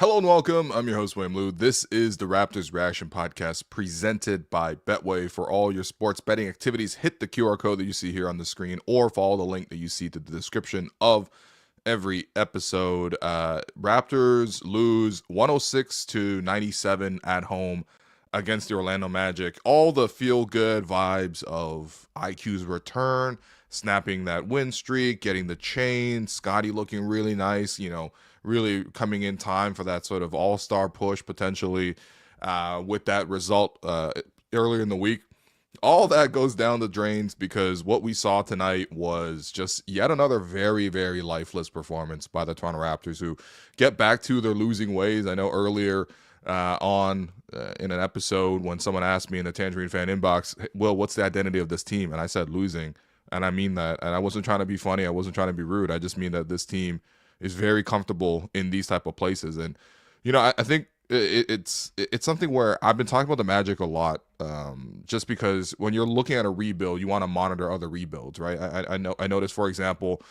Hello and welcome. I'm your host, William Liu. This is the Raptors Reaction Podcast presented by Betway. For all your sports betting activities, hit the QR code that you see here on the screen or follow the link that you see to the description of every episode. Raptors lose 106-97 at home against the Orlando Magic. All the feel-good vibes of IQ's return, snapping that win streak, getting the chain, Scottie looking really nice, really coming in time for that sort of all-star push potentially with that result earlier in the week. All that goes down the drains because what we saw tonight was just yet another very, very lifeless performance by the Toronto Raptors, who get back to their losing ways. I know earlier in an episode when someone asked me in the Tangerine fan inbox, "Hey, Will, what's the identity of this team?" And I said losing. And I mean that. And I wasn't trying to be funny. I wasn't trying to be rude. I just mean that this team is very comfortable in these type of places. And, I think it's something where I've been talking about the Magic a lot, just because when you're looking at a rebuild, you want to monitor other rebuilds, right? I noticed, for example,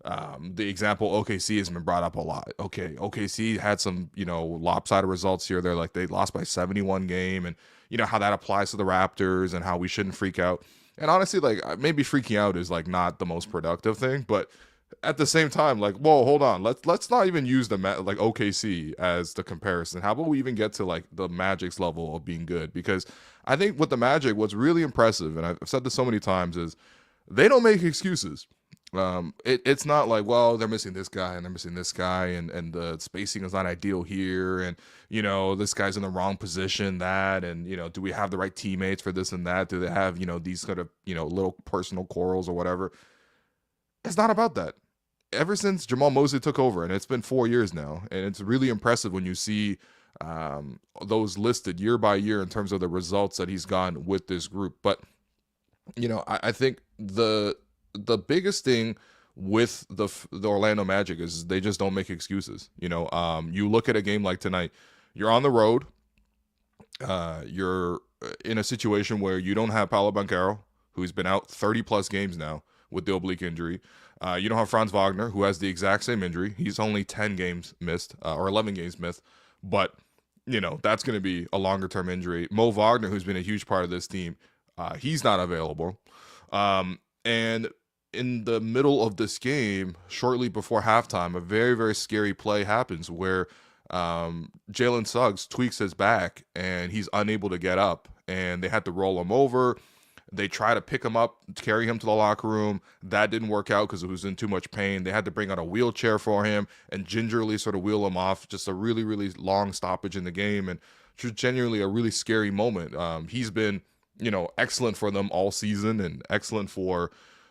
the example OKC has been brought up a lot. Okay, OKC had some, lopsided results here. They're like, they lost by 71 game, and how that applies to the Raptors and how we shouldn't freak out. And honestly, like, maybe freaking out is like not the most productive thing, but at the same time, like, whoa, hold on, let's not even use like OKC as the comparison. How about we even get to like the Magic's level of being good? Because I think with the Magic, what's really impressive, and I've said this so many times, is they don't make excuses. It's not like, well, they're missing this guy and they're missing this guy, and the spacing is not ideal here, and this guy's in the wrong position, and do we have the right teammates for this and that? Do they have these sort of little personal quarrels or whatever? It's not about that. Ever since Jamal Mosley took over, and it's been 4 years now, and it's really impressive when you see those listed year by year in terms of the results that he's gotten with this group. But I think the biggest thing with the Orlando Magic is they just don't make excuses. You look at a game like tonight, you're on the road, you're in a situation where you don't have Paolo Banchero, who's been out 30 plus games now with the oblique injury. You don't have Franz Wagner, who has the exact same injury. He's only 10 games missed, or 11 games missed, but that's going to be a longer term injury. Mo Wagner, who's been a huge part of this team, he's not available. And in the middle of this game, shortly before halftime, a very, very scary play happens where Jalen Suggs tweaks his back and he's unable to get up, and they had to roll him over. They try to pick him up, carry him to the locker room. That didn't work out because he was in too much pain. They had to bring out a wheelchair for him and gingerly sort of wheel him off. Just a really, really long stoppage in the game, and just genuinely a really scary moment. He's been, excellent for them all season, and excellent for,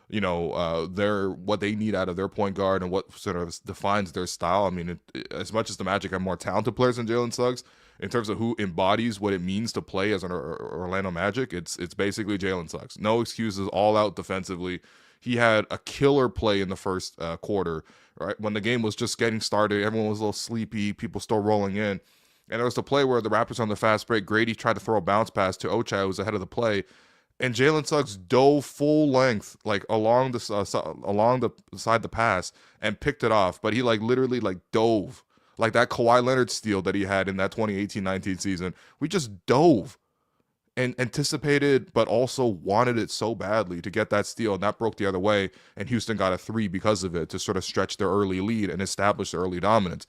what they need out of their point guard and what sort of defines their style. I mean, as much as the Magic have more talented players than Jalen Suggs, in terms of who embodies what it means to play as an Orlando Magic, it's basically Jalen Suggs. No excuses, all out defensively. He had a killer play in the first quarter, right? When the game was just getting started, everyone was a little sleepy, people still rolling in. And there was the play where the Raptors on the fast break, Grady tried to throw a bounce pass to Ochai, who was ahead of the play, and Jalen Suggs dove full length, like along the side of the pass, and picked it off. But he literally dove. Like that Kawhi Leonard steal that he had in that 2018-19 season. We just dove and anticipated, but also wanted it so badly to get that steal, and that broke the other way, and Houston got a 3 because of it to sort of stretch their early lead and establish their early dominance.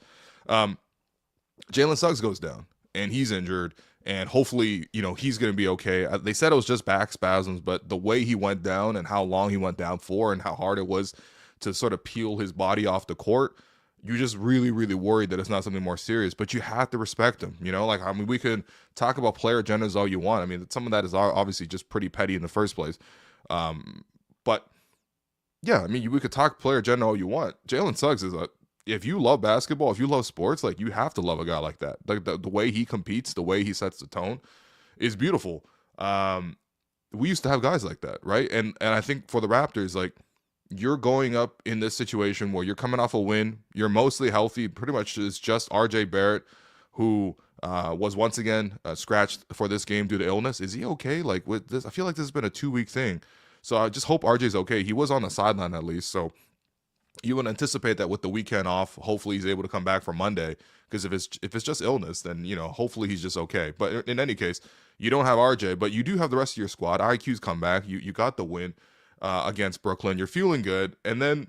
Jalen Suggs goes down, and he's injured, and hopefully, he's going to be okay. They said it was just back spasms, but the way he went down and how long he went down for and how hard it was to sort of peel his body off the court, you just really, really worried that it's not something more serious. But you have to respect him, we can talk about player agendas all you want. I mean, some of that is obviously just pretty petty in the first place. But yeah, we could talk player agenda all you want. Jalen Suggs is if you love basketball, if you love sports, you have to love a guy like that. Like the way he competes, the way he sets the tone is beautiful. We used to have guys like that, right? And I think for the Raptors, you're going up in this situation where you're coming off a win. You're mostly healthy. Pretty much is just RJ Barrett, who was once again scratched for this game due to illness. Is he okay? With this, I feel like this has been a 2-week thing. So I just hope RJ's okay. He was on the sideline at least. So you would anticipate that with the weekend off, hopefully he's able to come back for Monday. Because if it's just illness, then hopefully he's just okay. But in any case, you don't have RJ, but you do have the rest of your squad. IQ's come back. You got the win against Brooklyn. You're feeling good, and then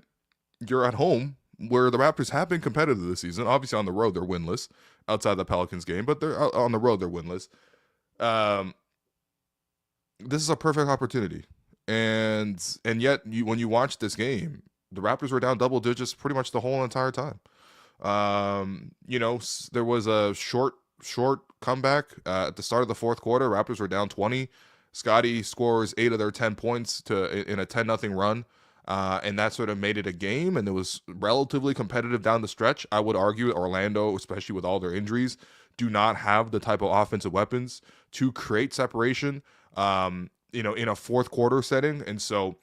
you're at home where the Raptors have been competitive this season. Obviously on the road they're winless outside the Pelicans game, but they're on the road they're winless. Um, this is a perfect opportunity, and yet when you watch this game, the Raptors were down double digits pretty much the whole entire time. There was a short comeback at the start of the fourth quarter. Raptors were down 20. Scottie scores 8 of their 10 points in a 10-0 run. And that sort of made it a game, and it was relatively competitive down the stretch. I would argue Orlando, especially with all their injuries, do not have the type of offensive weapons to create separation, in a fourth quarter setting. And so,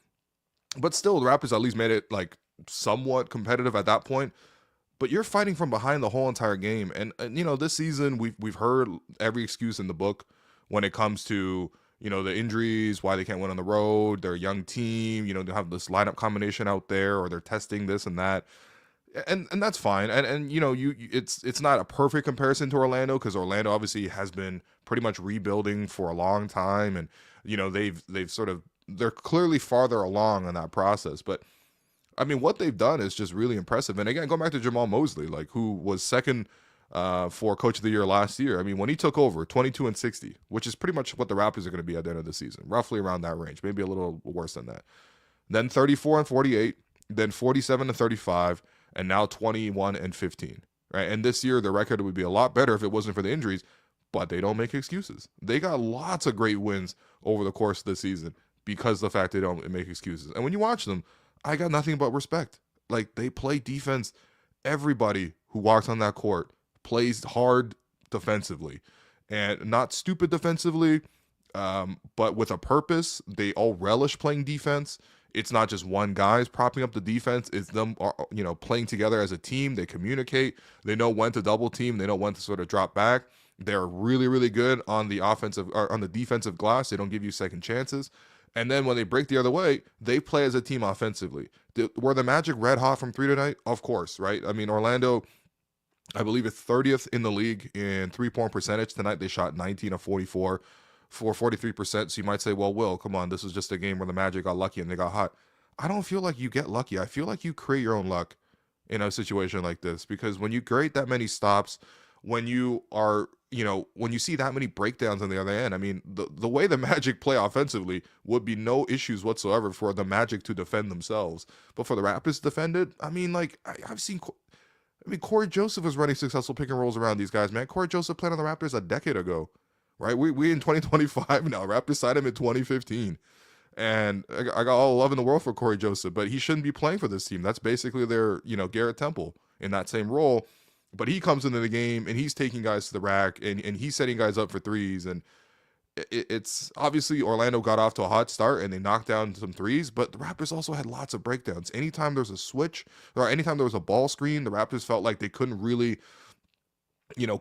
but still, the Raptors at least made it like somewhat competitive at that point. But you're fighting from behind the whole entire game, and this season we've heard every excuse in the book when it comes to the injuries, why they can't win on the road. They're a young team, they have this lineup combination out there, or they're testing this and that, and that's fine. And it's not a perfect comparison to Orlando, because Orlando obviously has been pretty much rebuilding for a long time, and they're clearly farther along in that process. But I mean, what they've done is just really impressive. And again, going back to Jamal Mosley, like, who was second for Coach of the Year last year. I mean, when he took over, 22-60, which is pretty much what the Raptors are going to be at the end of the season, roughly around that range, maybe a little worse than that. Then 34-48, then 47-35, and now 21-15. Right, and this year the record would be a lot better if it wasn't for the injuries, but they don't make excuses. They got lots of great wins over the course of the season because of the fact they don't make excuses. And when you watch them, I got nothing but respect. Like, they play defense. Everybody who walks on that court plays hard defensively, and not stupid defensively, but with a purpose. They all relish playing defense. It's not just one guy's propping up the defense. It's them, playing together as a team. They communicate. They know when to double team. They know when to sort of drop back. They're really, really good on the offensive or on the defensive glass. They don't give you second chances. And then when they break the other way, they play as a team offensively. Were the Magic red hot from three tonight? Of course, right? I mean, Orlando, I believe, is 30th in the league in three-point percentage. Tonight they shot 19 of 44 for 43%. So you might say, well, Will, come on, this was just a game where the Magic got lucky and they got hot. I don't feel like you get lucky. I feel like you create your own luck in a situation like this, because when you create that many stops, when you are, when you see that many breakdowns on the other end, I mean, the way the Magic play offensively would be no issues whatsoever for the Magic to defend themselves. But for the Raptors to defend it, I mean, like, Cory Joseph was running successful pick and rolls around these guys, man. Cory Joseph played on the Raptors a decade ago, right? We in 2025 now. Raptors signed him in 2015. And I got all the love in the world for Cory Joseph, but he shouldn't be playing for this team. That's basically their, Garrett Temple in that same role. But he comes into the game and he's taking guys to the rack, and he's setting guys up for threes. And it's obviously Orlando got off to a hot start and they knocked down some threes, but the Raptors also had lots of breakdowns. Anytime there was a switch or anytime there was a ball screen, the Raptors felt like they couldn't really,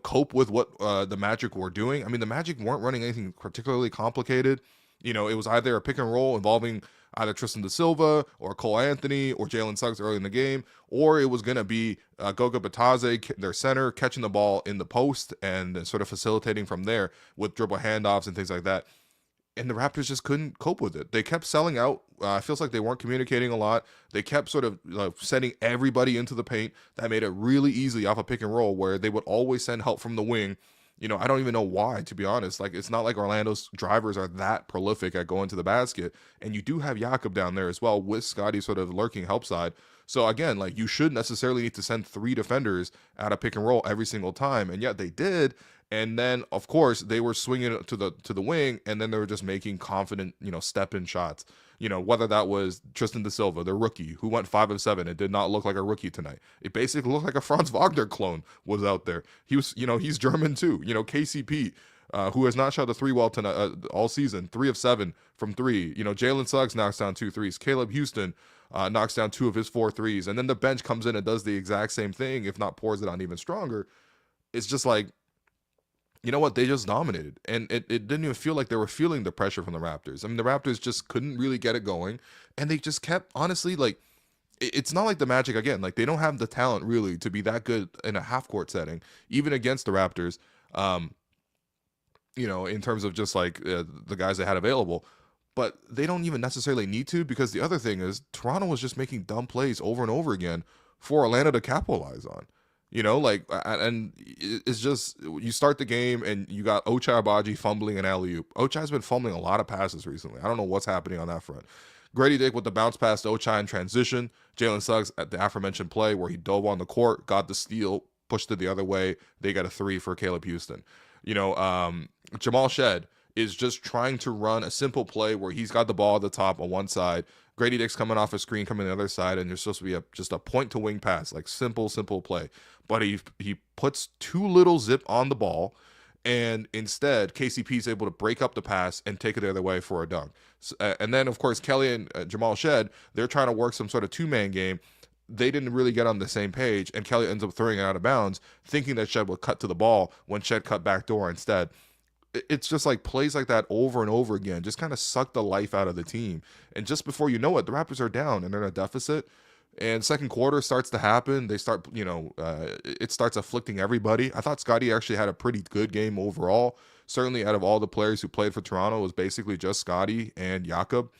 cope with what the Magic were doing. I mean, the Magic weren't running anything particularly complicated. It was either a pick and roll involving either Tristan Silva or Cole Anthony or Jalen Suggs early in the game, or it was going to be Goga Batadze, their center, catching the ball in the post and then sort of facilitating from there with dribble handoffs and things like that. And the Raptors just couldn't cope with it. They kept selling out. It feels like they weren't communicating a lot. They kept sort of sending everybody into the paint. That made it really easy off a pick and roll where they would always send help from the wing. I don't even know why, to be honest. Like, it's not like Orlando's drivers are that prolific at going to the basket. And you do have Jakob down there as well with Scottie sort of lurking help side. So again, like, you shouldn't necessarily need to send 3 defenders at a pick and roll every single time. And yet they did. And then, of course, they were swinging it to the wing, and then they were just making confident, step-in shots. Whether that was Tristan Da Silva, the rookie, who went 5 of 7 and did not look like a rookie tonight. It basically looked like a Franz Wagner clone was out there. He was, he's German too. KCP, who has not shot the 3 well tonight all season, 3 of 7 from 3. Jalen Suggs knocks down 2 threes. Caleb Houston knocks down 2 of his 4 threes. And then the bench comes in and does the exact same thing, if not pours it on even stronger. It's just like, you know what? They just dominated. And it didn't even feel like they were feeling the pressure from the Raptors. I mean, the Raptors just couldn't really get it going. And they just kept, honestly, like, it's not like the Magic, again, like they don't have the talent really to be that good in a half court setting, even against the Raptors. Um, in terms of just like the guys they had available. But they don't even necessarily need to, because the other thing is Toronto was just making dumb plays over and over again for Orlando to capitalize on. And it's just, you start the game and you got Ochai Agbaji fumbling an alley-oop. Ochai's been fumbling a lot of passes recently. I don't know what's happening on that front. Grady Dick with the bounce pass to Ochai in transition. Jalen Suggs at the aforementioned play where he dove on the court, got the steal, pushed it the other way. They got a 3 for Caleb Houston. Jamal Shed is just trying to run a simple play where he's got the ball at the top on one side. Grady Dick's coming off a screen, coming the other side, and there's supposed to be just a point to wing pass, like simple play. But he puts too little zip on the ball, and instead KCP is able to break up the pass and take it the other way for a dunk. And then of course Kelly and Jamal Shed, they're trying to work some sort of two-man game. They didn't really get on the same page, and Kelly ends up throwing it out of bounds, thinking that Shed would cut to the ball when Shed cut back door instead. It's just like plays like that over and over again just kind of suck the life out of the team. And just before you know it, the Raptors are down and they're in a deficit. And second quarter starts to happen. They start, it starts afflicting everybody. I thought Scottie actually had a pretty good game overall. Certainly out of all the players who played for Toronto, it was basically just Scottie and Jakob.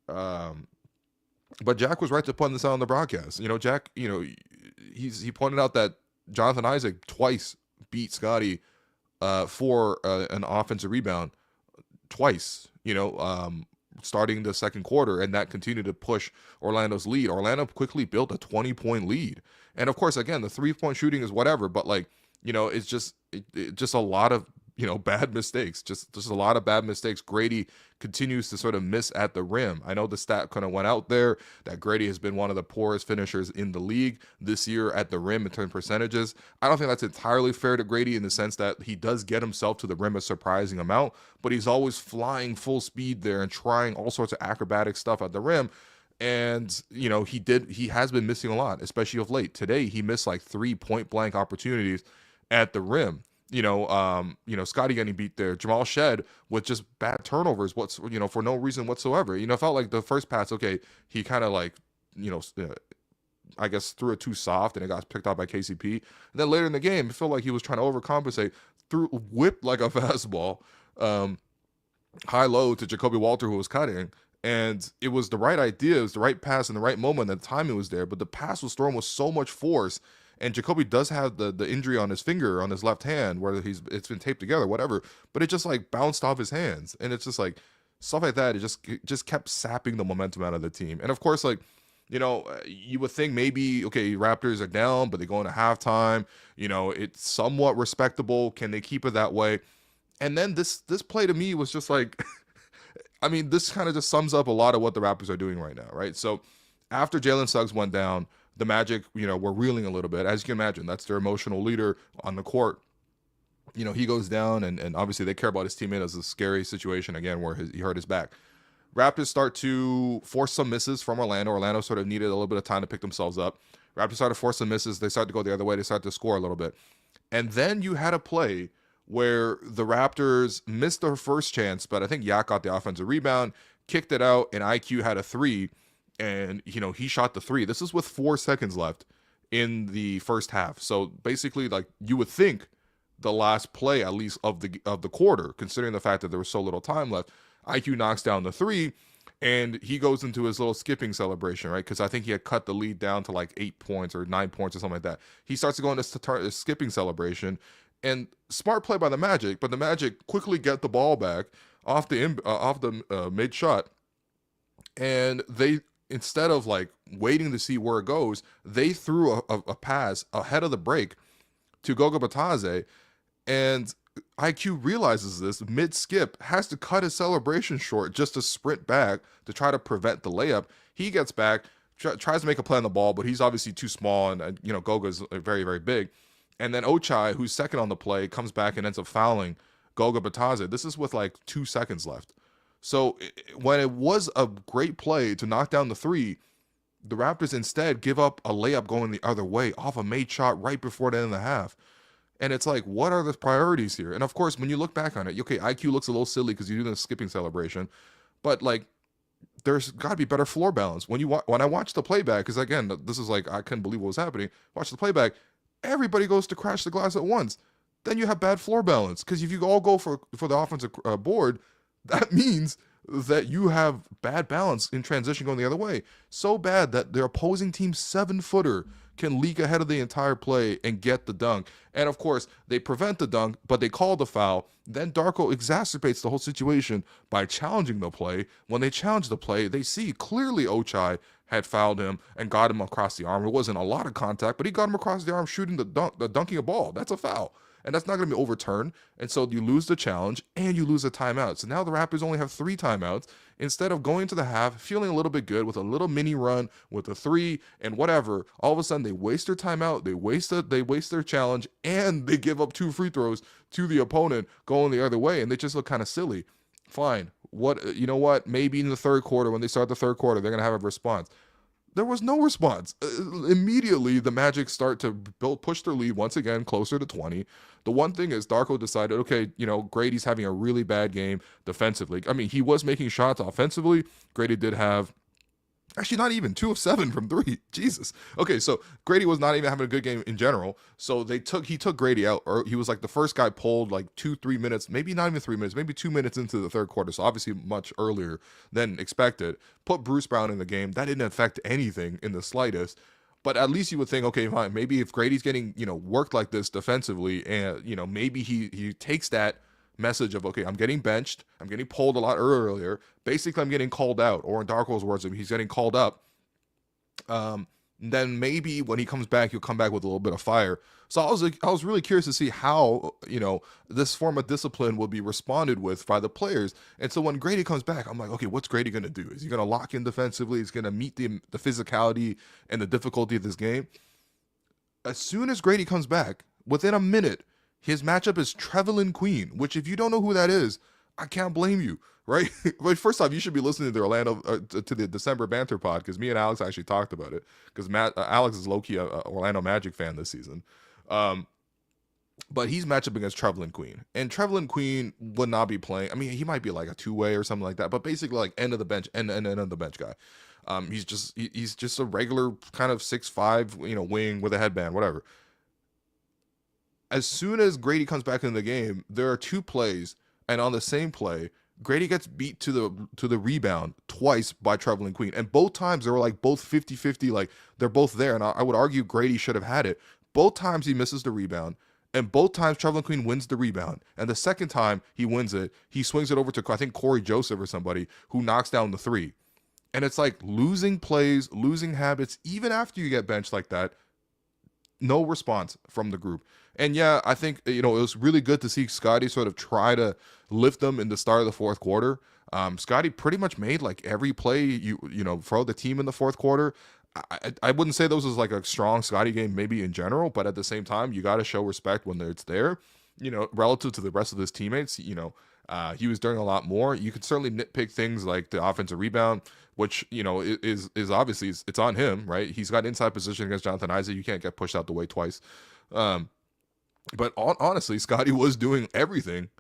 But Jack was right to point this out on the broadcast. Jack, he pointed out that Jonathan Isaac twice beat Scottie for an offensive rebound twice, starting the second quarter, and that continued to push Orlando's lead. Orlando quickly built a 20-point lead. And of course, again, the 3-point shooting is whatever, but it's just a lot of bad mistakes, just a lot of bad mistakes. Grady continues to sort of miss at the rim. I know the stat kind of went out there that Grady has been one of the poorest finishers in the league this year at the rim in terms of percentages. I don't think that's entirely fair to Grady in the sense that he does get himself to the rim a surprising amount, but he's always flying full speed there and trying all sorts of acrobatic stuff at the rim. And he has been missing a lot, especially of late. Today he missed like 3 point-blank opportunities at the rim. Scottie getting beat there. Jamal Shed with just bad turnovers, for no reason whatsoever. It felt like the first pass, okay, he kind of I guess threw it too soft and it got picked up by KCP. And then later in the game, it felt like he was trying to overcompensate, whipped like a fastball, high-low to Jakob Poeltl, who was cutting. And it was the right idea, it was the right pass in the right moment, and the timing was there, but the pass was thrown with so much force. And Jacoby does have the injury on his finger, on his left hand, where it's been taped together, whatever. But it just bounced off his hands, and it's just stuff like that. It just kept sapping the momentum out of the team. And of course, you would think maybe, okay, Raptors are down, but they go into halftime. It's somewhat respectable. Can they keep it that way? And then this play to me was just I mean, this kind of just sums up a lot of what the Raptors are doing right now, right? So after Jalen Suggs went down, the Magic, were reeling a little bit. As you can imagine, that's their emotional leader on the court. He goes down, and obviously they care about his teammate as a scary situation, again, where he hurt his back. Raptors start to force some misses from Orlando. Orlando sort of needed a little bit of time to pick themselves up. Raptors started to force some misses. They started to go the other way. They started to score a little bit. And then you had a play where the Raptors missed their first chance, but I think Yak got the offensive rebound, kicked it out, and IQ had a 3. And, he shot the 3. This is with 4 seconds left in the first half. So basically, you would think the last play, at least of the quarter, considering the fact that there was so little time left, IQ knocks down the 3, and he goes into his little skipping celebration, right? Because I think he had cut the lead down to 8 points or 9 points or something like that. He starts to go into this skipping celebration, and smart play by the Magic, but the Magic quickly get the ball back off the mid shot, and they, instead of waiting to see where it goes, they threw a pass ahead of the break to Goga Batadze, and IQ realizes this mid-skip, has to cut his celebration short just to sprint back to try to prevent the layup. He gets back, tries to make a play on the ball, but he's obviously too small, and Goga's very, very big. And then Ochai, who's second on the play, comes back and ends up fouling Goga Batadze. This is with 2 seconds left. So when it was a great play to knock down the 3, the Raptors instead give up a layup going the other way off a made shot right before the end of the half. And it's what are the priorities here? And of course, when you look back on it, okay, IQ looks a little silly because you're doing a skipping celebration, but there's got to be better floor balance. When I watch the playback, because again, this is like I couldn't believe what was happening. Watch the playback, everybody goes to crash the glass at once. Then you have bad floor balance, because if you all go for the offensive board, that means that you have bad balance in transition going the other way. So bad that their opposing team's 7-footer can leak ahead of the entire play and get the dunk. And of course, they prevent the dunk, but they call the foul. Then Darko exacerbates the whole situation by challenging the play. When they challenge the play, they see clearly Ochai had fouled him and got him across the arm. It wasn't a lot of contact, but he got him across the arm shooting dunking a ball. That's a foul. And that's not going to be overturned. And so you lose the challenge and you lose a timeout. So now the Raptors only have 3 timeouts. Instead of going to the half, feeling a little bit good with a little mini run with a 3 and whatever, all of a sudden they waste their timeout, they waste their challenge, and they give up 2 free throws to the opponent going the other way, and they just look kind of silly. Fine. You know what? Maybe in the third quarter, when they start the third quarter, they're going to have a response. There was no response. Immediately, the Magic start to push their lead once again closer to 20. The one thing is Darko decided, okay, Grady's having a really bad game defensively. I mean, he was making shots offensively. Grady did have, actually not even 2 of 7 from 3. Jesus. Okay, so Grady was not even having a good game in general. So he took Grady out, or he was like the first guy pulled like 2-3 minutes, maybe not even 3 minutes, maybe 2 minutes into the third quarter. So obviously much earlier than expected. Put Bruce Brown in the game. That didn't affect anything in the slightest. But at least you would think, okay, fine, maybe if Grady's getting, worked like this defensively, and, maybe he takes that message of, okay, I'm getting benched, I'm getting pulled a lot earlier, basically I'm getting called out, or in Darko's words, he's getting called up, then maybe when he comes back, he'll come back with a little bit of fire. So I was really curious to see how, this form of discipline will be responded with by the players. And so when Grady comes back, I'm like, okay, what's Grady going to do? Is he going to lock in defensively? Is he going to meet the physicality and the difficulty of this game? As soon as Grady comes back, within a minute, his matchup is Trevelin Queen, which if you don't know who that is, I can't blame you, right? But first off, you should be listening to the December Banter pod, because me and Alex actually talked about it, because Alex is low-key a Orlando Magic fan this season. But he's matched up against Trevelin Queen, and Trevelin Queen would not be playing. I mean, he might be like a 2-way or something like that, but basically like end of the bench guy. He's just a regular kind of 6'5", wing with a headband, whatever. As soon as Grady comes back into the game, there are 2 plays, and on the same play, Grady gets beat to the rebound twice by Trevelin Queen, and both times they were like both 50-50, like they're both there, and I would argue Grady should have had it. Both times he misses the rebound, and both times Trevelin Queen wins the rebound, and the second time he wins it, he swings it over to, I think, Cory Joseph or somebody, who knocks down the 3. And it's like losing plays, losing habits, even after you get benched like that, no response from the group. And yeah, I think, it was really good to see Scottie sort of try to lift them in the start of the fourth quarter. Scottie pretty much made like every play, for the team in the fourth quarter. I wouldn't say those was like a strong Scottie game maybe in general, but at the same time, you got to show respect when it's there, relative to the rest of his teammates. He was doing a lot more. You could certainly nitpick things like the offensive rebound, which, is obviously it's on him, right? He's got inside position against Jonathan Isaac. You can't get pushed out the way twice. But honestly, Scottie was doing everything,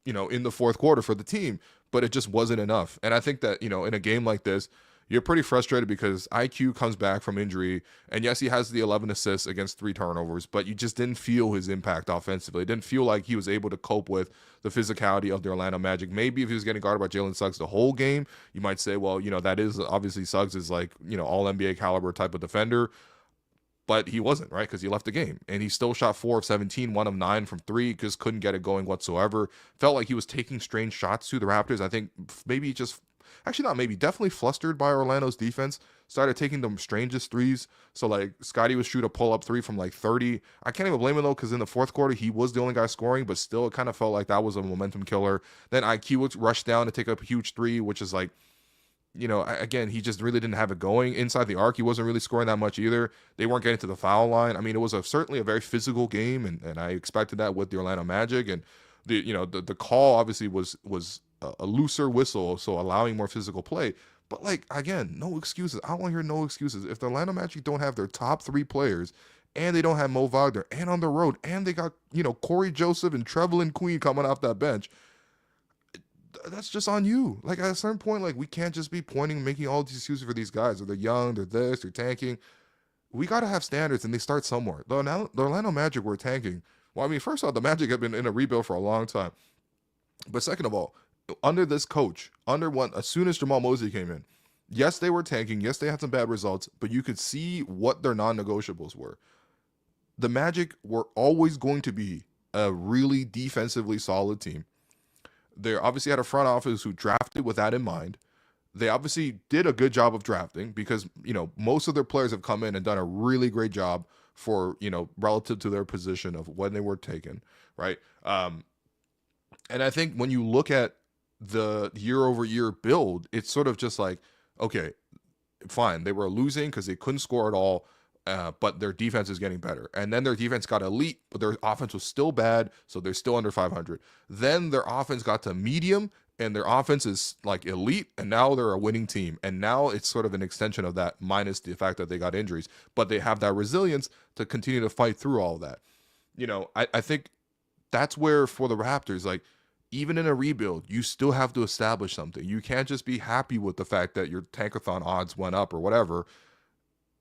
in the fourth quarter for the team, but it just wasn't enough. And I think that, in a game like this, you're pretty frustrated because IQ comes back from injury, and yes, he has the 11 assists against 3 turnovers, but you just didn't feel his impact offensively. It didn't feel like he was able to cope with the physicality of the Orlando Magic. Maybe if he was getting guarded by Jalen Suggs the whole game, you might say, well, that is obviously Suggs is like, all NBA caliber type of defender. But he wasn't, right? Because he left the game. And he still shot 4 of 17, 1 of 9 from 3, just couldn't get it going whatsoever. Felt like he was taking strange shots to the Raptors. I think maybe definitely flustered by Orlando's defense. Started taking the strangest threes. So, like, Scottie would shoot a pull-up 3 from, like, 30. I can't even blame him, though, because in the fourth quarter, he was the only guy scoring, but still it kind of felt like that was a momentum killer. Then IQ would rush down to take up a huge 3, which is, like, again, he just really didn't have it going. Inside the arc, he wasn't really scoring that much either. They weren't getting to the foul line. I mean, it was certainly a very physical game, and I expected that with the Orlando Magic. And the call obviously was a looser whistle, so allowing more physical play. But, like, again, no excuses. I don't want to hear no excuses. If the Orlando Magic don't have their top 3 players, and they don't have Mo Wagner, and on the road, and they got, Cory Joseph and Trevelin Queen coming off that bench, that's just on you. Like at a certain point, like we can't just be pointing, making all these excuses for these guys. Or they're young, they're this, they're tanking. We got to have standards, and they start somewhere. The Orlando Magic were tanking. Well, I mean, first off, the Magic have been in a rebuild for a long time. But second of all, under this coach, as soon as Jamal Mosley came in, yes, they were tanking. Yes, they had some bad results, but you could see what their non-negotiables were. The Magic were always going to be a really defensively solid team. They obviously had a front office who drafted with that in mind. They obviously did a good job of drafting because, most of their players have come in and done a really great job for, relative to their position of when they were taken, right? And I think when you look at the year-over-year build, it's sort of just like, okay, fine. They were losing because they couldn't score at all, but their defense is getting better. And then their defense got elite, but their offense was still bad, so they're still under 500. Then their offense got to medium, and their offense is like elite, and now they're a winning team. And now it's sort of an extension of that, minus the fact that they got injuries. But they have that resilience to continue to fight through all of that. I think that's where, for the Raptors, like, even in a rebuild, you still have to establish something. You can't just be happy with the fact that your tankathon odds went up or whatever.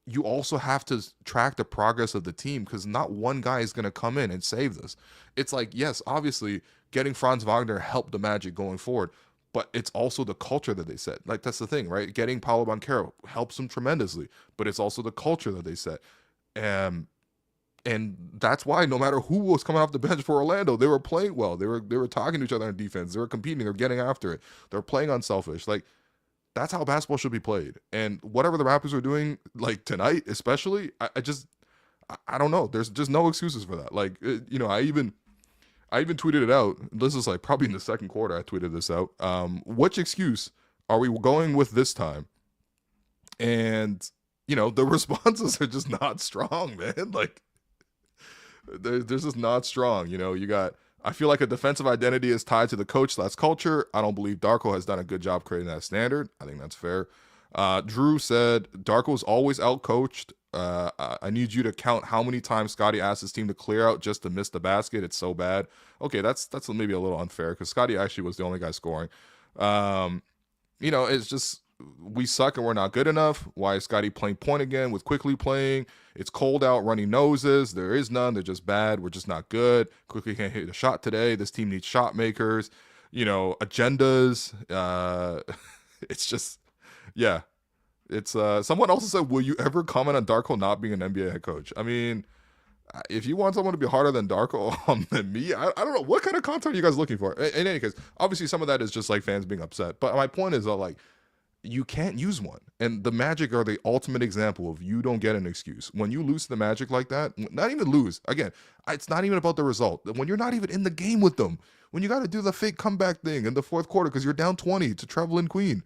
You also have to track the progress of the team, because not one guy is going to come in and save this. It's like, yes, obviously, getting Franz Wagner helped the Magic going forward, but it's also the culture that they set. Like, that's the thing, right? Getting Paolo Banchero helps them tremendously, but it's also the culture that they set. And that's why no matter who was coming off the bench for Orlando, they were playing well. They were talking to each other on defense. They were competing. They were getting after it. They're playing unselfish. Like, that's how basketball should be played. And whatever the Raptors are doing, like tonight especially, I don't know. There's just no excuses for that. Like, I even tweeted it out. This is like probably in the second quarter I tweeted this out. Which excuse are we going with this time? And, the responses are just not strong, man. Like, they're just not strong. You got, I feel like a defensive identity is tied to the coach/culture. I don't believe Darko has done a good job creating that standard. I think that's fair. Drew said, Darko's always outcoached. I need you to count how many times Scottie asked his team to clear out just to miss the basket. It's so bad. Okay, that's maybe a little unfair, because Scottie actually was the only guy scoring. It's just, we suck and we're not good enough. Why is Scottie playing point again with Quickly playing? It's cold out, running noses. There is none. They're just bad. We're just not good. Quickly can't hit a shot today. This team needs shot makers, agendas. It's just, yeah. It's someone also said, will you ever comment on Darko not being an NBA head coach? I mean, if you want someone to be harder than Darko than me, I don't know. What kind of content are you guys looking for? In any case, obviously some of that is just like fans being upset. But my point is that, like, you can't use one. And the Magic are the ultimate example of, you don't get an excuse. When you lose to the Magic like that, not even lose, again, it's not even about the result. When you're not even in the game with them, when you got to do the fake comeback thing in the fourth quarter because you're down 20 to treble in Queen,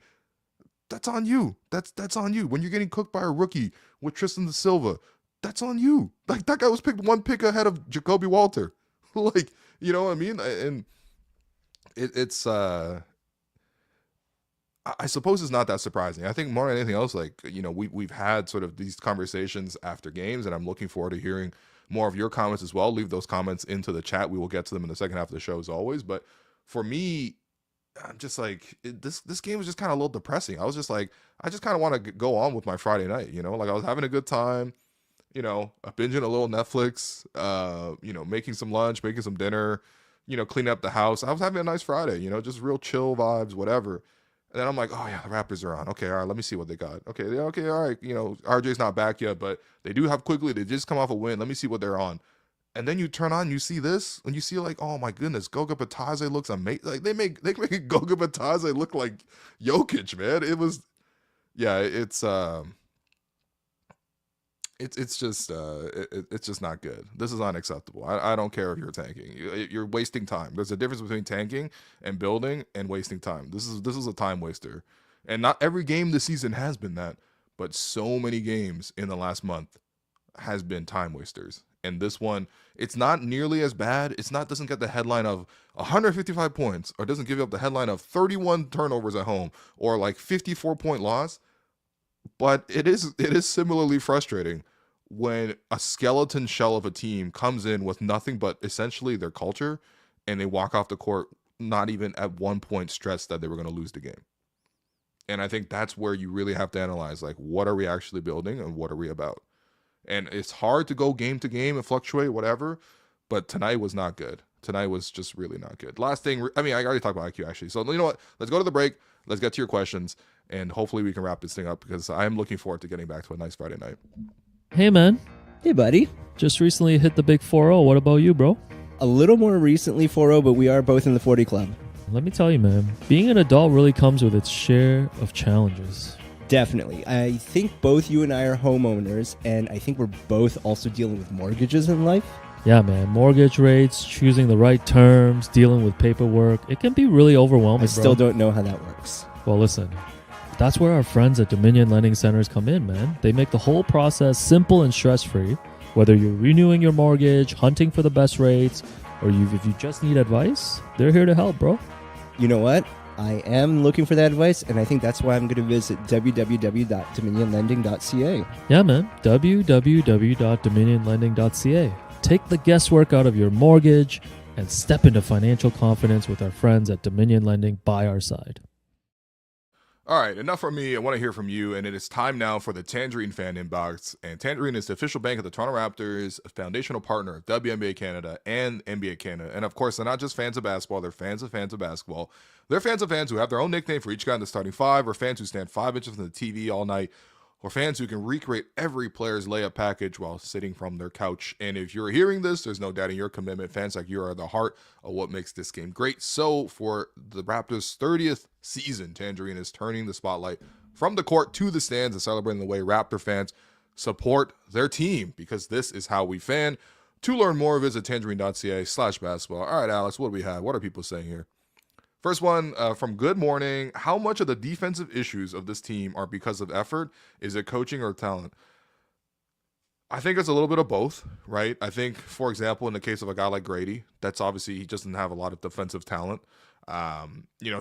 that's on you. That's on you. When you're getting cooked by a rookie with Tristan Silva, that's on you. Like, that guy was picked one pick ahead of Jacoby Walter. Like, you know what I mean? And it's I suppose it's not that surprising. I think more than anything else, like, we've had sort of these conversations after games, and I'm looking forward to hearing more of your comments as well. Leave those comments into the chat. We will get to them in the second half of the show as always. But for me, I'm just like, this game was just kind of a little depressing. I was just like, I just kind of want to go on with my Friday night, like I was having a good time, binging a little Netflix, making some lunch, making some dinner, cleaning up the house. I was having a nice Friday, just real chill vibes, whatever. And then I'm like, oh yeah, the Raptors are on. Okay, all right, let me see what they got. Okay, all right. RJ's not back yet, but they do have Quickly. They just come off a win. Let me see what they're on. And then you turn on, you see this, and you see like, oh my goodness, Goga Bitadze looks amazing. Like they make Goga Bitadze look like Jokic, man. It was, yeah, it's just not good. This is unacceptable. I don't care if you're tanking. You're wasting time. There's a difference between tanking and building and wasting time. This is a time waster. And not every game this season has been that, but so many games in the last month has been time wasters. And this one, it's not nearly as bad. Doesn't get the headline of 155 points, or doesn't give you up the headline of 31 turnovers at home, or like 54-point loss. But it is similarly frustrating when a skeleton shell of a team comes in with nothing but essentially their culture, and they walk off the court not even at one point stressed that they were going to lose the game. And I think that's where you really have to analyze, like, what are we actually building and what are we about? And it's hard to go game to game and fluctuate, whatever, but tonight was not good. Tonight was just really not good. Last thing, I mean, I already talked about IQ, actually. So, you know what? Let's go to the break. Let's get to your questions, and hopefully we can wrap this thing up because I am looking forward to getting back to a nice Friday night. Hey, man. Hey, buddy. Just recently hit the big 4-0. What about you, bro? A little more recently 4-0, but we are both in the 40 club. Let me tell you, man, being an adult really comes with its share of challenges. Definitely. I think both you and I are homeowners, and I think we're both also dealing with mortgages in life. Yeah, man, mortgage rates, choosing the right terms, dealing with paperwork, it can be really overwhelming, I still don't know how that works. Well, listen, that's where our friends at Dominion Lending Centers come in, man. They make the whole process simple and stress-free. Whether you're renewing your mortgage, hunting for the best rates, or if you just need advice, they're here to help, bro. You know what? I am looking for that advice, and I think that's why I'm going to visit www.dominionlending.ca. Yeah, man. www.dominionlending.ca. Take the guesswork out of your mortgage and step into financial confidence with our friends at Dominion Lending by our side. All right, enough from me. I want to hear from you, and it is time now for the Tangerine fan inbox. And Tangerine is the official bank of the Toronto Raptors, a foundational partner of WNBA Canada and NBA Canada. And of course, they're not just fans of basketball, they're fans of basketball. They're fans of fans who have their own nickname for each guy in the starting five, or fans who stand 5 inches from the TV all night, or fans who can recreate every player's layup package while sitting from their couch. And if you're hearing this, there's no doubting your commitment. Fans like you are the heart of what makes this game great. So for the Raptors' 30th season, Tangerine is turning the spotlight from the court to the stands and celebrating the way Raptor fans support their team, because this is how we fan. To learn more, visit tangerine.ca/basketball. All right, Alex, what do we have? What are people saying here? First one from Good Morning. How much of the defensive issues of this team are because of effort? Is it coaching or talent? I think it's a little bit of both, right? I think, for example, in the case of a guy like Grady, that's obviously he doesn't have a lot of defensive talent.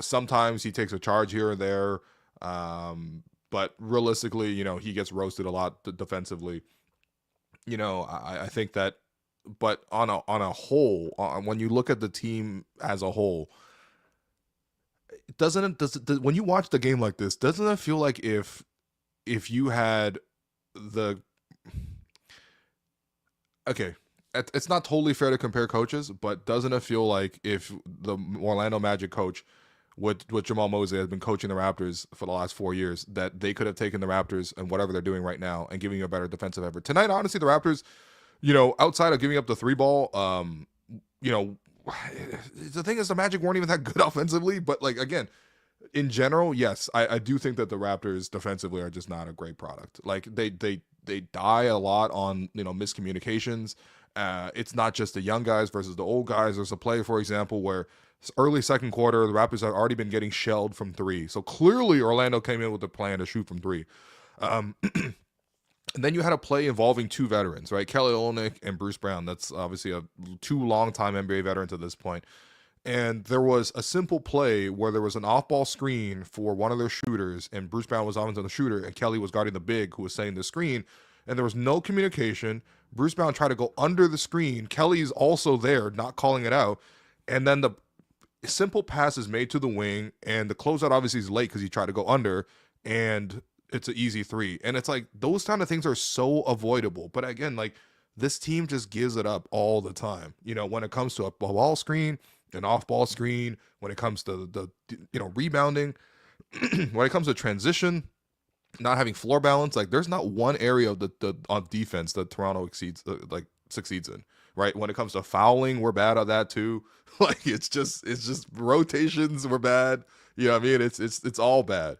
Sometimes he takes a charge here or there, but realistically, he gets roasted a lot defensively. I think that, but on a whole, when you look at the team as a whole, when you watch the game like this, doesn't it feel like if you had it's not totally fair to compare coaches, but doesn't it feel like if the Orlando Magic coach with Jamal Mosey has been coaching the Raptors for the last 4 years, that they could have taken the Raptors and whatever they're doing right now and giving you a better defensive effort tonight? Honestly, the Raptors, outside of giving up the 3-ball, the thing is, the Magic weren't even that good offensively, but again, in general, yes, I do think that the Raptors defensively are just not a great product. Like they die a lot on miscommunications. It's not just the young guys versus the old guys. There's a play, for example, where early second quarter, the Raptors had already been getting shelled from 3. So clearly Orlando came in with a plan to shoot from 3. And then you had a play involving 2 veterans, right? Kelly Olynyk and Bruce Brown. That's obviously 2 longtime NBA veterans at this point. And there was a simple play where there was an off-ball screen for one of their shooters, and Bruce Brown was on the shooter, and Kelly was guarding the big who was setting the screen, and there was no communication. Bruce Brown tried to go under the screen. Kelly's also there, not calling it out. And then the simple pass is made to the wing, and the closeout obviously is late because he tried to go under, and it's an easy 3. And it's like, those kind of things are so avoidable. But again, this team just gives it up all the time. When it comes to a ball screen, an off-ball screen, when it comes to the rebounding, when it comes to transition, not having floor balance, there's not one area of on defense that Toronto succeeds in, right? When it comes to fouling, we're bad at that too. It's just rotations, we're bad. It's all bad.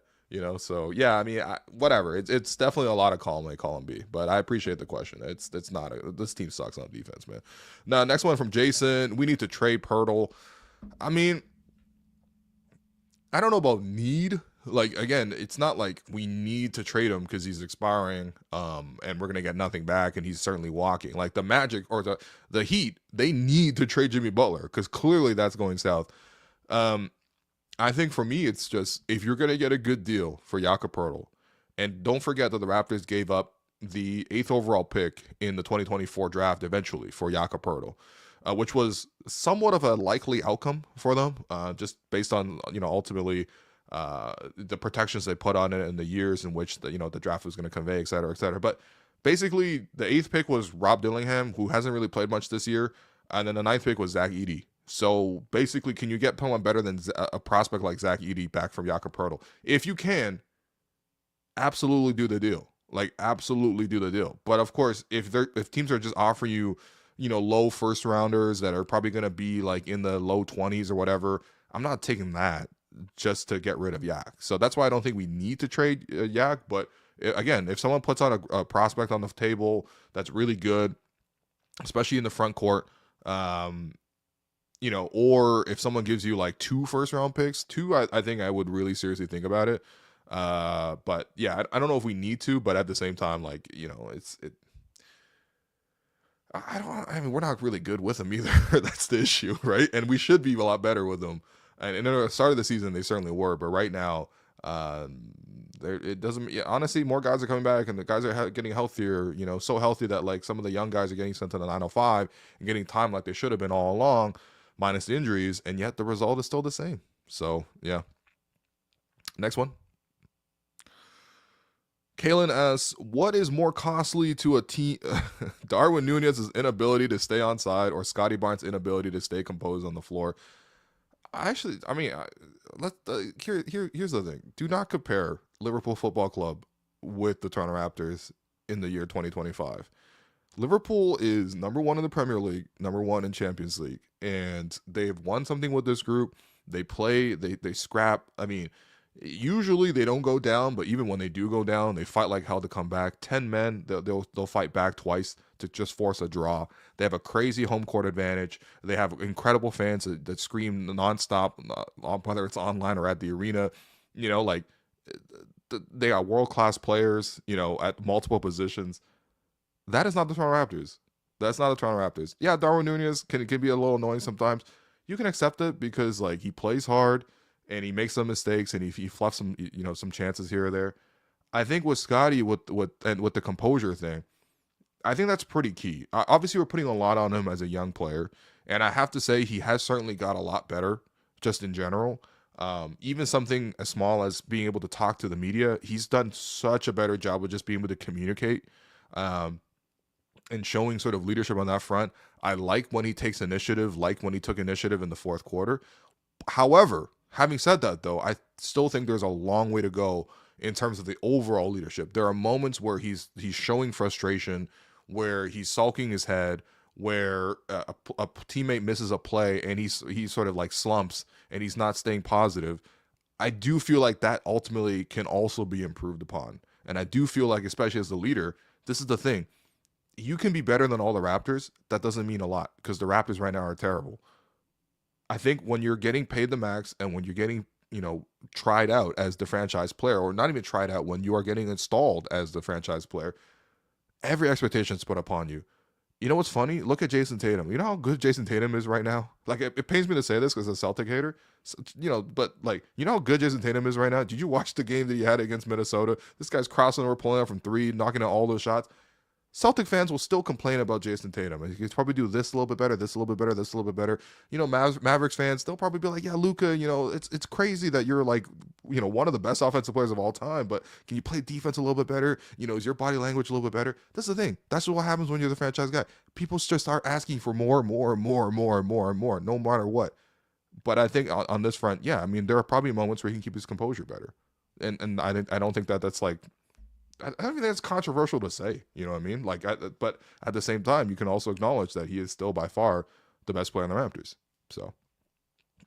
So yeah, whatever. It's definitely a lot of column A, column B, but I appreciate the question. It's not this team sucks on defense, man. Now, next one from Jason. We need to trade Poeltl. I don't know about need. Again, it's not like we need to trade him because he's expiring, and we're gonna get nothing back, and he's certainly walking. The Magic or the Heat, they need to trade Jimmy Butler because clearly that's going south. I think for me, it's just, if you're going to get a good deal for Jakob Poeltl, and don't forget that the Raptors gave up the 8th overall pick in the 2024 draft eventually for Jakob Poeltl. which was somewhat of a likely outcome for them, just based on, ultimately the protections they put on it and the years in which the draft was going to convey, et cetera, et cetera. But basically, the 8th pick was Rob Dillingham, who hasn't really played much this year, and then the 9th pick was Zach Edey. So basically, can you get someone better than a prospect like Zach Edey back from Jakob Poeltl? If you can, absolutely do the deal. Like, absolutely do the deal. But of course, if teams are just offering you, low first rounders that are probably going to be like in the low 20s or whatever, I'm not taking that just to get rid of Yak. So that's why I don't think we need to trade Yak. But again, if someone puts on a prospect on the table that's really good, especially in the front court, or if someone gives you like 2 first round picks, I think I would really seriously think about it. But yeah, I don't know if we need to, but at the same time, like, I mean, we're not really good with them either. That's the issue, right? And we should be a lot better with them. And at the start of the season, they certainly were, but right now, it doesn't. Yeah, honestly, more guys are coming back, and the guys are getting healthier. So healthy that like some of the young guys are getting sent to the 905 and getting time like they should have been all along, minus the injuries, and yet the result is still the same. So yeah. Next one. Kalen asks, what is more costly to a team, Darwin Nunez's inability to stay on side or Scottie Barnes' inability to stay composed on the floor? Here's the thing. Do not compare Liverpool Football Club with the Toronto Raptors in the year 2025. Liverpool is number 1 in the Premier League, number 1 in Champions League, and they've won something with this group. They play, they scrap. I mean, usually they don't go down, but even when they do go down, they fight like hell to come back. 10 men, they'll fight back twice to just force a draw. They have a crazy home court advantage. They have incredible fans that scream nonstop, whether it's online or at the arena. They got world-class players, at multiple positions. That is not the Toronto Raptors. That's not the Toronto Raptors. Yeah, Darwin Nunez can be a little annoying sometimes. You can accept it because like he plays hard and he makes some mistakes and he fluffs some chances here or there. I think with Scottie with the composure thing, I think that's pretty key. Obviously, we're putting a lot on him as a young player, and I have to say he has certainly got a lot better just in general. Even something as small as being able to talk to the media, he's done such a better job with just being able to communicate and showing sort of leadership on that front. I like when he takes initiative, like when he took initiative in the fourth quarter. However, having said that, though, I still think there's a long way to go in terms of the overall leadership. There are moments where he's showing frustration, where he's sulking his head, where a teammate misses a play and he sort of like slumps and he's not staying positive. I do feel like that ultimately can also be improved upon. And I do feel like, especially as the leader, this is the thing. You can be better than all the Raptors. That doesn't mean a lot because the Raptors right now are terrible. I think when you're getting paid the max and when you're getting, tried out as the franchise player, or not even tried out, when you are getting installed as the franchise player, every expectation is put upon you. You know what's funny? Look at Jason Tatum. You know how good Jason Tatum is right now? Like, it pains me to say this because I'm a Celtic hater, but like, you know how good Jason Tatum is right now? Did you watch the game that he had against Minnesota? This guy's crossing over, pulling out from 3, knocking out all those shots. Celtic fans will still complain about Jason Tatum. He could probably do this a little bit better, this a little bit better, this a little bit better. Mavericks fans, they'll probably be like, yeah, Luka, it's crazy that you're like, one of the best offensive players of all time, but can you play defense a little bit better? Is your body language a little bit better? That's the thing. That's what happens when you're the franchise guy. People just start asking for more, no matter what. But I think on this front, yeah, I mean, there are probably moments where he can keep his composure better. And I don't think that's like, I don't think that's controversial to say, you know what I mean? Like, but at the same time, you can also acknowledge that he is still by far the best player on the Raptors. So,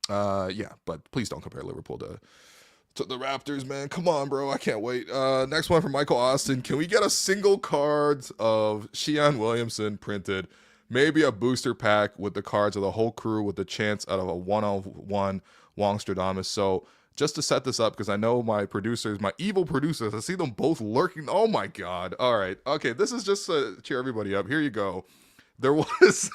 yeah, but please don't compare Liverpool to the Raptors, man. Come on, bro. I can't wait. Next one from Michael Austin. Can we get a single cards of Shian Williamson printed? Maybe a booster pack with the cards of the whole crew with the chance out of a one-on-one Wongstradamus. So, just to set this up, because I know my evil producers, I see them both lurking. Oh my God. All right. Okay. This is just to cheer everybody up. Here you go. There was,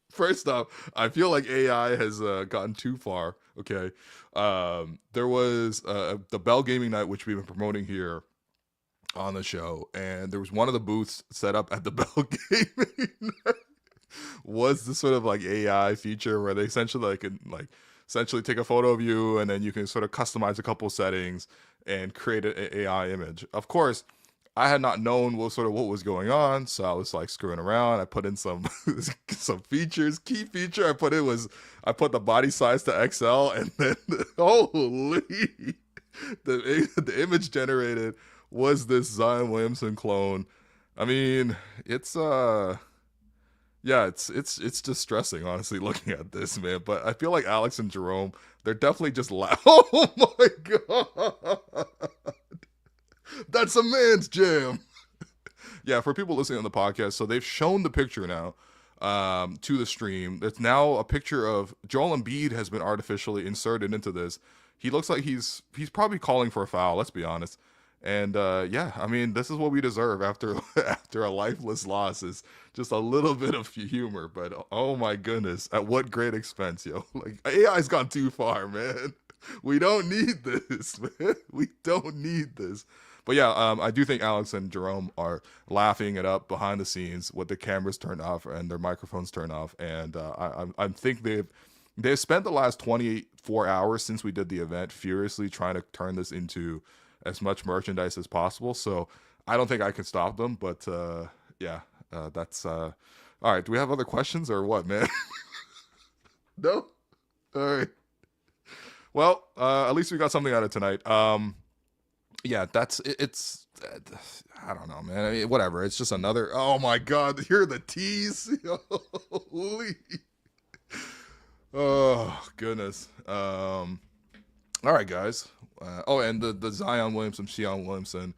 first off, I feel like AI has gotten too far. Okay. There was the Bell Gaming Night, which we've been promoting here on the show. And there was one of the booths set up at the Bell Gaming Night. was the sort of like AI feature where they essentially essentially take a photo of you and then you can sort of customize a couple settings and create an AI image. Of course, I had not known what was going on, so I was like screwing around. I put in some some features. Key feature I put the body size to XL, and then holy, the image generated was this Zion Williamson clone. I mean, it's yeah, it's distressing, honestly, looking at this, man. But I feel like Alex and Jerome, they're definitely just oh my god, that's a man's jam. Yeah, for people listening on the podcast, so they've shown the picture now to the stream. It's now a picture of Joel Embiid has been artificially inserted into this. He looks like he's probably calling for a foul. Let's be honest. And yeah, I mean, this is what we deserve after a lifeless loss, is just a little bit of humor. But oh my goodness, at what great expense, yo! Like, AI's gone too far, man. We don't need this, man. We don't need this. But yeah, I do think Alex and Jerome are laughing it up behind the scenes with the cameras turned off and their microphones turned off, and I think they've spent the last 24 hours since we did the event furiously trying to turn this into as much merchandise as possible. So I don't think I can stop them. But yeah, that's all right. Do we have other questions or what, man? No. All right. Well, at least we got something out of tonight. Yeah, it's I don't know, man. I mean, whatever. It's just another. Oh my God! Here are the teas. Holy. Oh goodness. All right, guys. And the Zion Williamson, Xi'an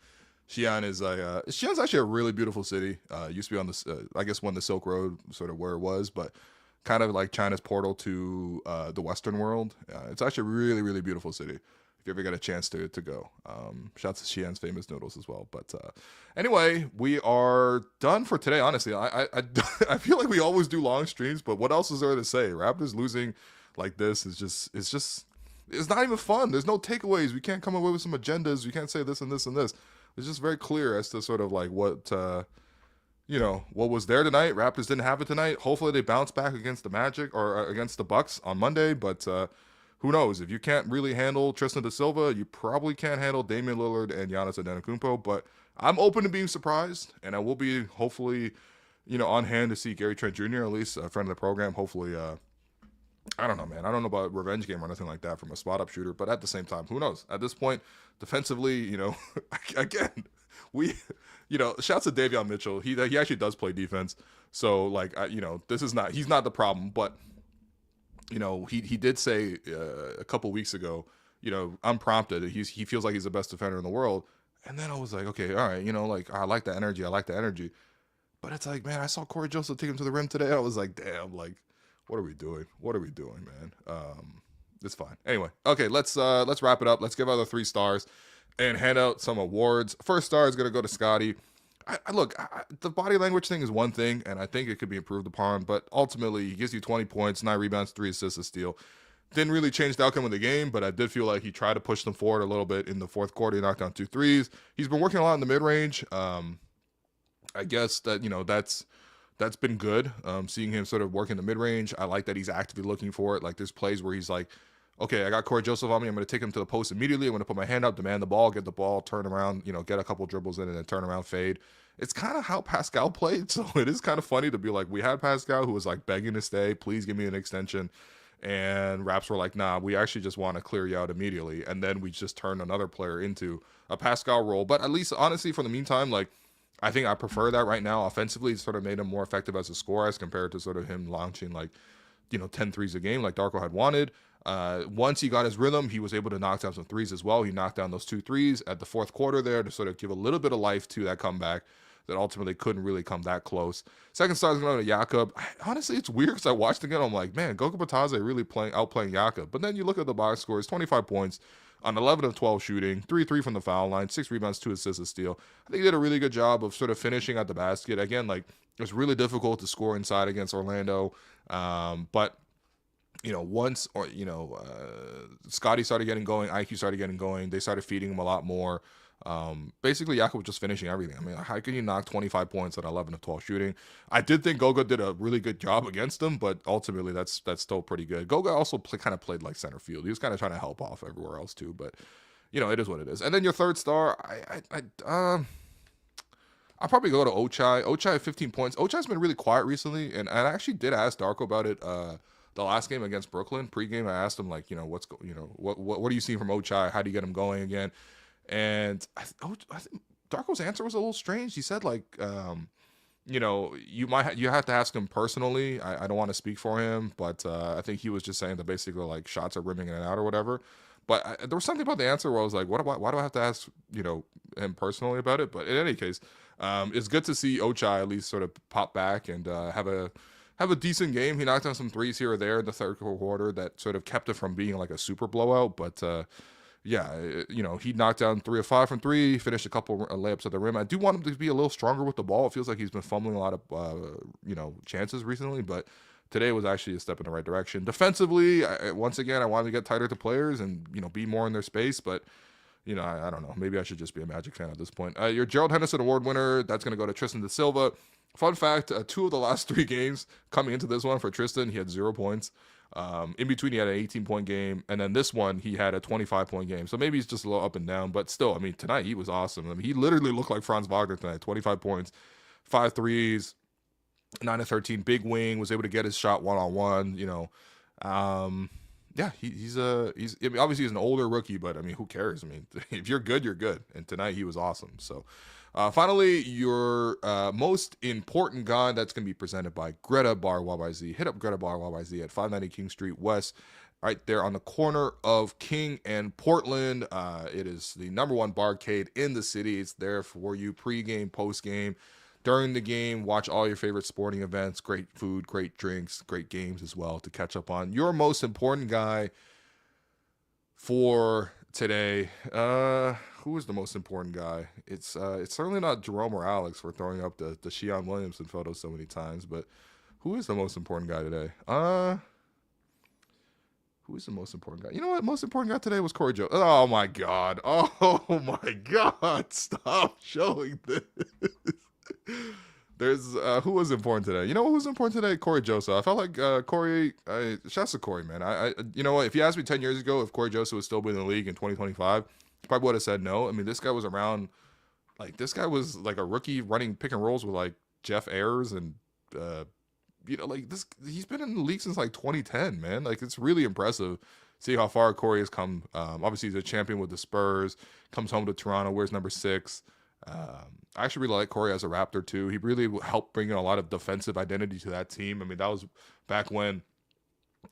Xi'an's actually a really beautiful city. Used to be on the I guess when the Silk Road sort of where it was, but kind of like China's portal to the Western world. It's actually a really, really beautiful city. If you ever get a chance to go, shouts to Xi'an's famous noodles as well. But anyway, we are done for today. Honestly, I feel like we always do long streams, but what else is there to say? Raptors losing like this is just it's not even fun. There's no takeaways. We can't come away with some agendas. We can't say this and this and this. It's just very clear as to sort of like what what was there tonight. Raptors didn't have it tonight. Hopefully they bounce back against the Magic or against the Bucks on Monday, but who knows? If you can't really handle Tristan da Silva, you probably can't handle Damian Lillard and Giannis Antetokounmpo. But I'm open to being surprised, and I will be hopefully, on hand to see Gary Trent Jr., at least a friend of the program. Hopefully, I don't know, man. I don't know about revenge game or anything like that from a spot-up shooter, but at the same time, who knows? At this point, defensively, again, shouts to Davion Mitchell. He actually does play defense. So, like, he's not the problem, but he did say a couple weeks ago, unprompted, he feels like he's the best defender in the world. And then I was like, okay, all right, I like that energy. But it's like, man, I saw Cory Joseph take him to the rim today. I was like, damn, like, what are we doing? Man? It's fine. Anyway, okay, let's wrap it up. Let's give out the 3 stars and hand out some awards. First star is going to go to Scottie. Look, the body language thing is one thing, and I think it could be improved upon, but ultimately, he gives you 20 points, 9 rebounds, 3 assists, a steal. Didn't really change the outcome of the game, but I did feel like he tried to push them forward a little bit in the fourth quarter. He knocked down 2 threes. He's been working a lot in the mid-range. I guess that, that's been good, seeing him sort of work in the mid-range. I like that he's actively looking for it. Like, there's plays where he's like, okay, I got Cory Joseph on me. I'm going to take him to the post immediately. I'm going to put my hand up, demand the ball, get the ball, turn around, get a couple dribbles in, and then turn around, fade. It's kind of how Pascal played, so it is kind of funny to be like, we had Pascal who was like begging to stay, please give me an extension, and Raps were like, nah, we actually just want to clear you out immediately, and then we just turned another player into a Pascal role. But at least, honestly, for the meantime, like, I think I prefer that right now. Offensively, it sort of made him more effective as a scorer as compared to sort of him launching like, 10 threes a game like Darko had wanted. Once he got his rhythm, he was able to knock down some threes as well. He knocked down those 2 threes at the fourth quarter there to sort of give a little bit of life to that comeback that ultimately couldn't really come that close. Second star is going to Jakob. Honestly, it's weird because I watched again. I'm like, man, Goga Batadze really outplaying Jakob. But then you look at the box scores, 25 points on 11 of 12 shooting, 3 from the foul line, 6 rebounds, 2 assists, a steal. I think he did a really good job of sort of finishing at the basket. Again, like, it was really difficult to score inside against Orlando. But once Scottie started getting going, IQ started getting going, they started feeding him a lot more. Basically, Jakob was just finishing everything. I mean, how can you knock 25 points at 11 of 12 shooting? I did think Goga did a really good job against him, but ultimately that's still pretty good. Goga also kind of played like center field. He was kind of trying to help off everywhere else too, but it is what it is. And then your third star, I'll probably go to Ochai. Ochai 15 points. Ochai's been really quiet recently, and I actually did ask Darko about it the last game against Brooklyn. Pregame, I asked him like, what are you seeing from Ochai? How do you get him going again? And I think Darko's answer was a little strange. He said like, you have to ask him personally. I don't want to speak for him, but I think he was just saying that basically like shots are rimming in and out or whatever. But there was something about the answer where I was like, why do I have to ask him personally about it? But in any case, it's good to see Ochai at least sort of pop back and have a decent game. He knocked down some threes here or there in the third quarter that sort of kept it from being like a super blowout. But he knocked down 3 of 5 from 3, finished a couple layups at the rim. I do want him to be a little stronger with the ball. It feels like he's been fumbling a lot of chances recently, but today was actually a step in the right direction. Defensively, once again, I wanted to get tighter to players and be more in their space, but I don't know. Maybe I should just be a Magic fan at this point. Your Gerald Henderson Award winner, that's going to go to Tristan de Silva. Fun fact, 2 of the last 3 games coming into this one for Tristan, he had 0 points. In between, he had an 18-point game, and then this one, he had a 25-point game. So maybe he's just a little up and down, but still, I mean, tonight he was awesome. I mean, he literally looked like Franz Wagner tonight. 25 points, 5 threes, 9 of 13, big wing, was able to get his shot one-on-one, he's obviously he's an older rookie, but I mean, who cares? I mean, if you're good, you're good. And tonight he was awesome. So finally, your most important guy, that's going to be presented by Greta Bar YYZ. Hit up Greta Bar YYZ at 590 King Street West, right there on the corner of King and Portland. It is the #1 barcade in the city. It's there for you pregame, postgame, during the game. Watch all your favorite sporting events, great food, great drinks, great games as well to catch up on. Your most important guy for today, who is the most important guy? It's certainly not Jerome or Alex for throwing up the Shion Williamson photo so many times, but who is the most important guy today? Who is the most important guy? You know what? Most important guy today was Cory Joe. Oh my God. Oh my God. Stop showing this. There's who was important today? You know who was important today? Cory Joseph. I felt like Cory. Shouts to Cory, man. I you know what? If you asked me 10 years ago if Cory Joseph was still in the league in 2025, I probably would have said no. I mean, this guy was around. Like this guy was like a rookie running pick and rolls with like Jeff Ayers and like this. He's been in the league since like 2010, man. Like it's really impressive. See how far Cory has come. Obviously, he's a champion with the Spurs. Comes home to Toronto. Wears number 6. I actually really like Cory as a Raptor too. He really helped bring in a lot of defensive identity to that team. I mean, that was back when,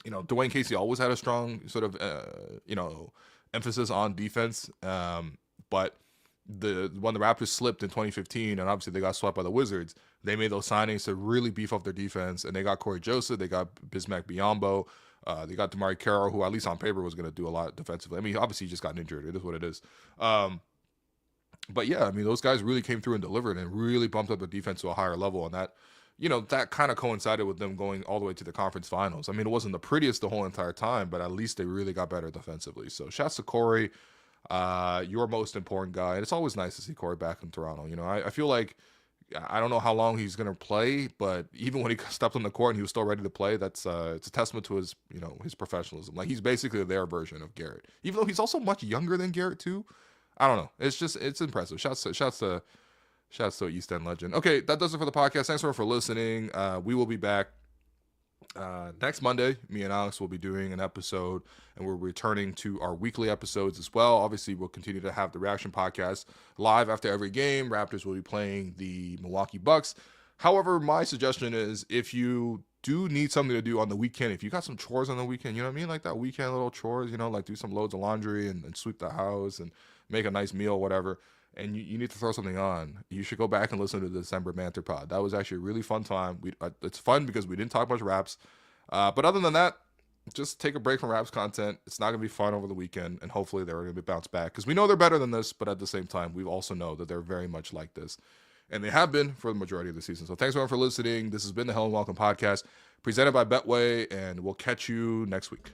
Dwayne Casey always had a strong sort of, emphasis on defense. But when the Raptors slipped in 2015, and obviously they got swept by the Wizards, they made those signings to really beef up their defense, and they got Cory Joseph, they got Bismack Biyombo, they got DeMarre Carroll, who at least on paper was going to do a lot defensively. I mean, obviously he just got injured. It is what it is. But yeah, I mean, those guys really came through and delivered and really bumped up the defense to a higher level. And that, that kind of coincided with them going all the way to the conference finals. I mean, it wasn't the prettiest the whole entire time, but at least they really got better defensively. So shouts to Cory, your most important guy. And it's always nice to see Cory back in Toronto. I feel like, I don't know how long he's going to play, but even when he stepped on the court and he was still ready to play, it's a testament to his, his professionalism. Like he's basically their version of Garrett, even though he's also much younger than Garrett too. I don't know. It's impressive. Shouts to East End legend. Okay, that does it for the podcast. Thanks for listening. We will be back next Monday. Me and Alex will be doing an episode, and we're returning to our weekly episodes as well. Obviously, we'll continue to have the reaction podcast live after every game. Raptors will be playing the Milwaukee Bucks. However, my suggestion is if you do need something to do on the weekend, if you got some chores on the weekend, you know what I mean? Like that weekend little chores, like do some loads of laundry and sweep the house and make a nice meal, whatever, and you need to throw something on, you should go back and listen to the December Banter Pod. That was actually a really fun time. It's fun because we didn't talk much Raps. But other than that, just take a break from Raps content. It's not going to be fun over the weekend, and hopefully they're going to be bounced back because we know they're better than this, but at the same time, we also know that they're very much like this. And they have been for the majority of the season. So thanks everyone for listening. This has been the Hello and Welcome Podcast presented by Betway, and we'll catch you next week.